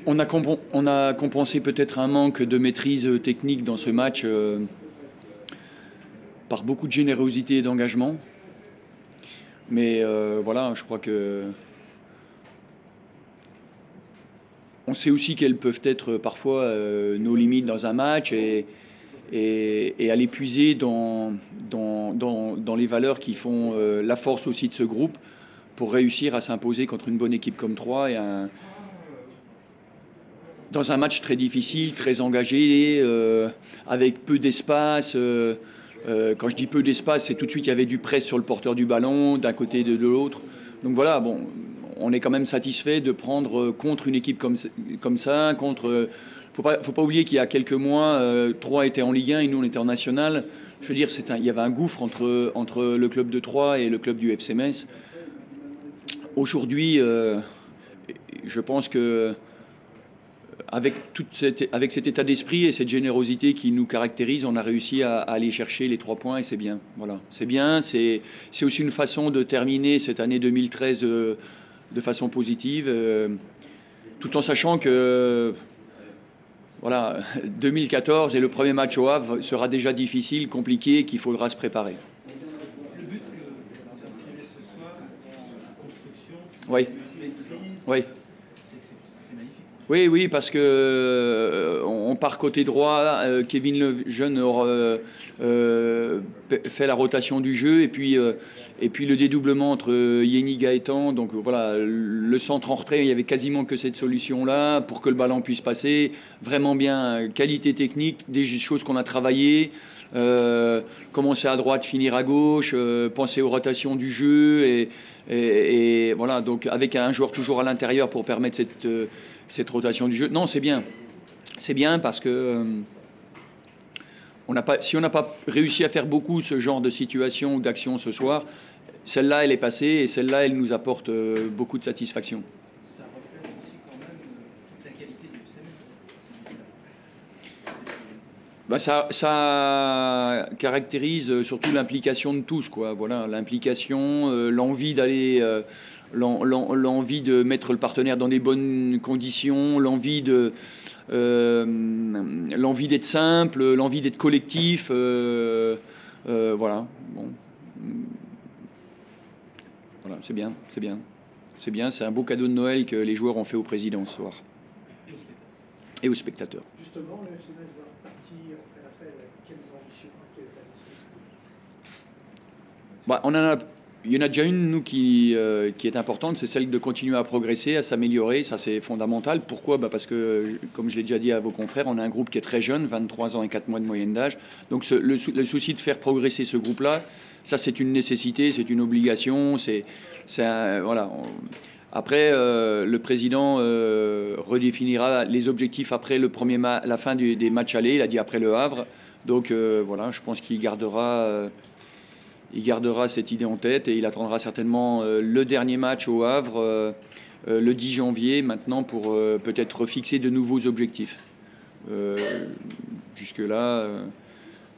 On a compensé peut-être un manque de maîtrise technique dans ce match par beaucoup de générosité et d'engagement. Mais voilà, je crois que on sait aussi quelles peuvent être parfois nos limites dans un match et à l'épuiser dans les valeurs qui font la force aussi de ce groupe pour réussir à s'imposer contre une bonne équipe comme Troyes dans un match très difficile, très engagé, avec peu d'espace. Quand je dis peu d'espace, c'est tout de suite il y avait du press sur le porteur du ballon, d'un côté et de l'autre. Donc voilà, bon, on est quand même satisfait de prendre contre une équipe comme ça. Faut pas oublier qu'il y a quelques mois, Troyes était en Ligue 1 et nous on était en National. Je veux dire, il y avait un gouffre entre le club de Troyes et le club du FC Metz. Aujourd'hui, je pense que avec cet état d'esprit et cette générosité qui nous caractérise, on a réussi à aller chercher les 3 points et c'est bien. Voilà, c'est bien. C'est aussi une façon de terminer cette année 2013 de façon positive, tout en sachant que voilà, 2014 et le premier match au Havre sera déjà difficile, compliqué, qu'il faudra se préparer. Le but que vous inscrivez ce soir en construction, oui. Oui. C'est magnifique. Oui, parce que on part côté droit, Kevin Lejeune fait la rotation du jeu et puis le dédoublement entre Yeni Gaëtan. Donc voilà, le centre en retrait, il y avait quasiment que cette solution-là pour que le ballon puisse passer. Vraiment bien, qualité technique, des choses qu'on a travaillées. Commencer à droite, finir à gauche, penser aux rotations du jeu et voilà, donc avec un joueur toujours à l'intérieur pour permettre cette rotation du jeu. Non, c'est bien. C'est bien parce que si on n'a pas réussi à faire beaucoup ce genre de situation ou d'action ce soir, celle-là, elle est passée et celle-là, elle nous apporte beaucoup de satisfaction. Ça reflète aussi quand même toute la qualité du CMS. Ça caractérise surtout l'implication de tous, quoi. Voilà, l'implication, l'envie d'aller... l'envie de mettre le partenaire dans des bonnes conditions, l'envie d'être simple, l'envie d'être collectif. Voilà. Bon. Voilà, c'est bien. C'est un beau cadeau de Noël que les joueurs ont fait au président ce soir. Et aux spectateurs. Justement, le FC Metz va repartir après l'appel avec quelles ambitions, quel état d'esprit? Il y en a déjà une, nous, qui est importante, c'est celle de continuer à progresser, à s'améliorer. Ça, c'est fondamental. Pourquoi ? Parce que, comme je l'ai déjà dit à vos confrères, on a un groupe qui est très jeune, 23 ans et 4 mois de moyenne d'âge. Donc, le souci de faire progresser ce groupe-là, ça, c'est une nécessité, c'est une obligation. Voilà. Après, le président redéfinira les objectifs après la fin des matchs allés. Il a dit après le Havre. Donc, voilà, je pense qu'il gardera... Il gardera cette idée en tête et il attendra certainement le dernier match au Havre le 10 janvier maintenant pour peut-être fixer de nouveaux objectifs. Jusque-là,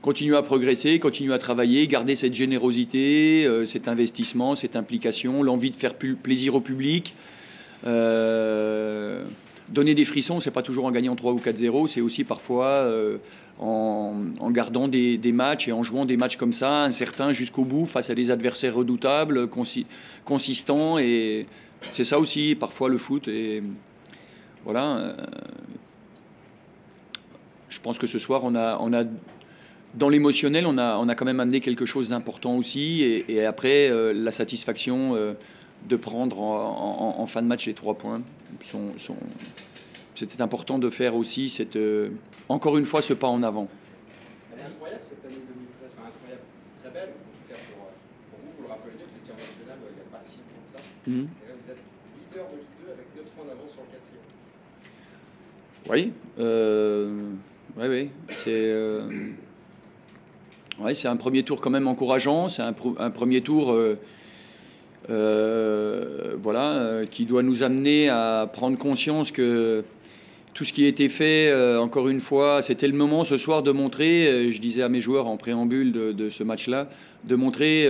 continuer à progresser, continuer à travailler, garder cette générosité, cet investissement, cette implication, l'envie de faire plaisir au public. Donner des frissons, c'est pas toujours en gagnant 3 ou 4-0, c'est aussi parfois en gardant des matchs et en jouant des matchs comme ça, incertains jusqu'au bout, face à des adversaires redoutables, consistants. Et c'est ça aussi, parfois, le foot. Et voilà. Je pense que ce soir, on a dans l'émotionnel, on a quand même amené quelque chose d'important aussi. Et après, la satisfaction de prendre en fin de match les 3 points. C'était important de faire aussi encore une fois ce pas en avant. Elle est incroyable cette année 2013, enfin incroyable, très belle, en tout cas pour vous le rappelez, vous étiez en national il n'y a pas si longtemps que ça. Et là vous êtes leader de Ligue 2 avec 9 points d'avance sur le 4e. Oui. C'est un premier tour quand même encourageant, c'est un premier tour qui doit nous amener à prendre conscience que tout ce qui a été fait, encore une fois, c'était le moment ce soir de montrer, je disais à mes joueurs en préambule de ce match-là, de montrer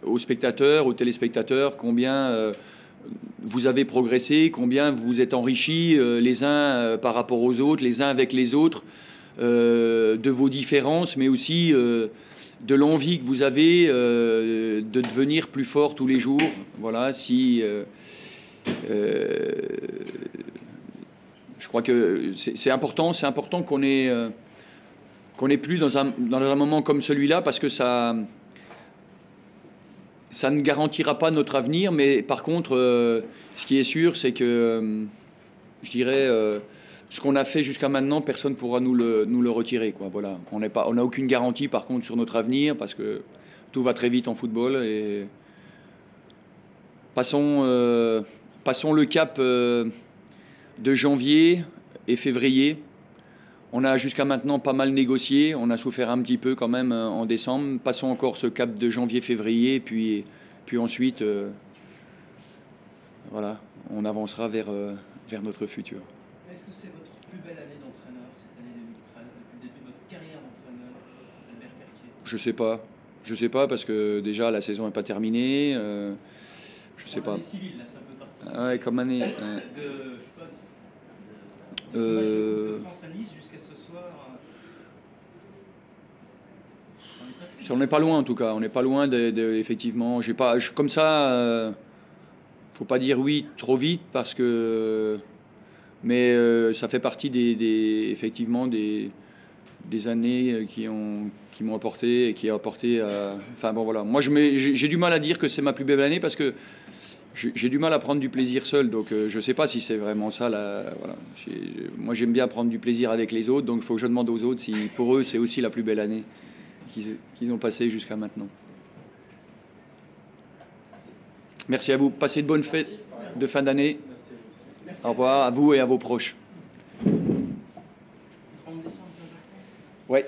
aux spectateurs, aux téléspectateurs combien vous avez progressé, combien vous vous êtes enrichis les uns par rapport aux autres, les uns avec les autres, de vos différences, mais aussi de l'envie que vous avez de devenir plus fort tous les jours. Voilà, si je crois que c'est important qu'on ait plus dans un moment comme celui-là, parce que ça ne garantira pas notre avenir, mais par contre, ce qui est sûr, c'est que, je dirais, ce qu'on a fait jusqu'à maintenant, personne ne pourra nous le retirer, quoi. Voilà. On n'a aucune garantie, par contre, sur notre avenir, parce que tout va très vite en football. Et passons le cap de janvier et février. On a jusqu'à maintenant pas mal négocié. On a souffert un petit peu quand même en décembre. Passons encore ce cap de janvier-février, puis ensuite, voilà, on avancera vers notre futur. Est-ce que c'est votre plus belle année d'entraîneur, cette année 2013, depuis le début de votre carrière d'entraîneur, Albert Cartier? Je sais pas parce que déjà la saison n'est pas terminée. Je sais pas. Année civile, là, c'est un peu particulier. Ah ouais, comme année. Je sais pas, de ce match de Coupe de France à Nice jusqu'à ce soir. On n'est pas loin en tout cas. On n'est pas loin effectivement. Comme ça, faut pas dire oui trop vite parce que. Mais ça fait partie effectivement des années qui m'ont apporté et qui a apporté. Enfin bon voilà. Moi j'ai du mal à dire que c'est ma plus belle année parce que j'ai du mal à prendre du plaisir seul. Donc je sais pas si c'est vraiment ça. Voilà. Moi j'aime bien prendre du plaisir avec les autres. Donc il faut que je demande aux autres si pour eux c'est aussi la plus belle année qu'ils ont passée jusqu'à maintenant. Merci à vous. Passez de bonnes fêtes de fin d'année. Au revoir à vous et à vos proches. Ouais.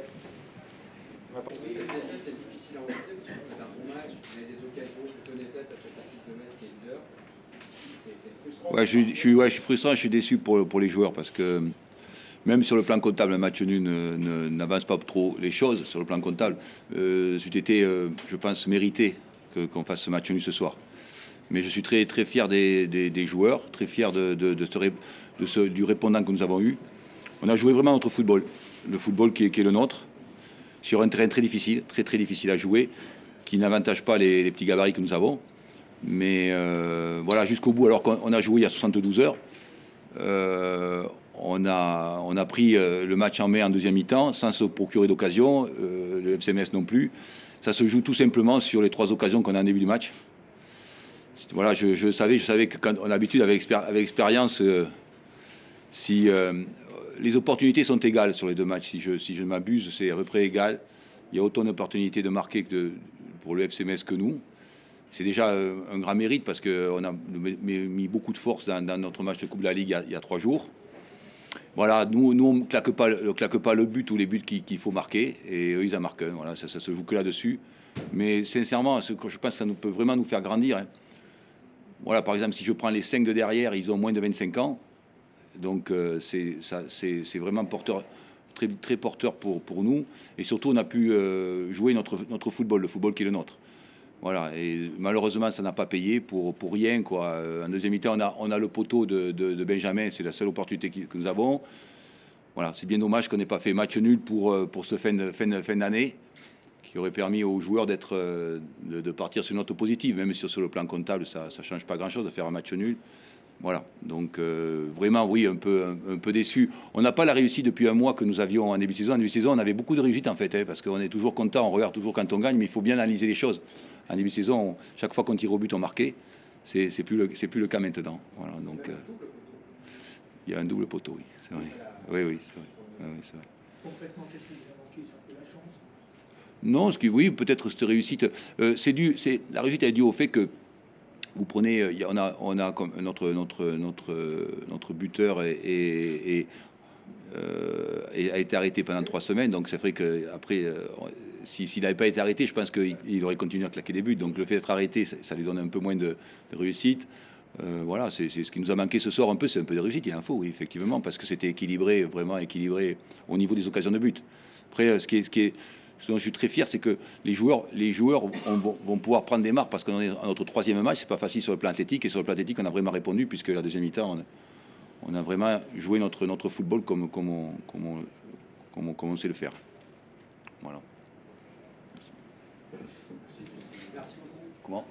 Cette défaite est difficile à encaisser parce que vous faites un bon match, vous avez des occasions, vous tenez tête à cette équipe de Metz qui est leader. C'est frustrant. Ouais, je suis frustrant, je suis déçu pour les joueurs parce que même sur le plan comptable, un match nul n'avance pas trop les choses sur le plan comptable. C'eût été, je pense, mérité qu'on fasse ce match nul ce soir. Mais je suis très, très fier des joueurs, très fier du répondant que nous avons eu. On a joué vraiment notre football, le football qui est le nôtre, sur un terrain très difficile à jouer, qui n'avantage pas les petits gabarits que nous avons. Mais voilà, jusqu'au bout, alors qu'on a joué il y a 72 heures, on a pris le match en main en deuxième mi-temps, sans se procurer d'occasion, le FC Metz non plus. Ça se joue tout simplement sur les 3 occasions qu'on a en début du match. Voilà, je savais que quand on a l'habitude avec expérience, si les opportunités sont égales sur les 2 matchs, si je ne m'abuse, c'est à peu près égal. Il y a autant d'opportunités de marquer pour le FC Metz que nous. C'est déjà un grand mérite parce qu'on a mis beaucoup de force dans notre match de Coupe de la Ligue il y a 3 jours. Voilà, nous on ne claque pas le but ou les buts qu'il faut marquer, et eux ils en marquent un. Voilà, ça se joue que là-dessus. Mais sincèrement, je pense que ça peut vraiment nous faire grandir. Hein. Voilà, par exemple, si je prends les 5 de derrière, ils ont moins de 25 ans. Donc c'est vraiment porteur, très, très porteur pour nous. Et surtout, on a pu jouer notre football, le football qui est le nôtre. Voilà, et malheureusement, ça n'a pas payé pour rien, quoi. En deuxième mi-temps, on a le poteau de Benjamin, c'est la seule opportunité que nous avons. Voilà, c'est bien dommage qu'on n'ait pas fait match nul pour cette fin d'année, qui aurait permis aux joueurs de partir sur une note positive, même si sur le plan comptable, ça ne change pas grand-chose de faire un match nul. Voilà, donc vraiment, oui, un peu déçu. On n'a pas la réussite depuis un mois que nous avions en début de saison. En début de saison, on avait beaucoup de réussite, en fait, hein, parce qu'on est toujours content, on regarde toujours quand on gagne, mais il faut bien analyser les choses. En début de saison, chaque fois qu'on tire au but, on marquait. C'est plus le cas maintenant. Voilà, donc il y a un double poteau, oui, c'est vrai. Oui, c'est vrai. Oui, c'est vrai. Concrètement, qu'est-ce qui vous a manqué? C'est un peu la chance? Non, oui, peut-être cette réussite. La réussite est due au fait que vous prenez, on a comme notre buteur a été arrêté pendant 3 semaines, donc c'est vrai qu'après, s'il n'avait pas été arrêté, je pense qu'il aurait continué à claquer des buts. Donc le fait d'être arrêté, ça lui donne un peu moins de réussite. Voilà, c'est ce qui nous a manqué ce soir un peu, c'est un peu de réussite, il en faut, oui, effectivement, parce que c'était équilibré, vraiment équilibré au niveau des occasions de but. Après, ce qui est Ce dont je suis très fier, c'est que les joueurs vont pouvoir prendre des marques parce qu'on est à notre 3e match. C'est pas facile sur le plan athlétique. Et sur le plan athlétique, on a vraiment répondu puisque la deuxième mi-temps, on a vraiment joué notre football comme on sait le faire. Voilà. Merci beaucoup. Comment ?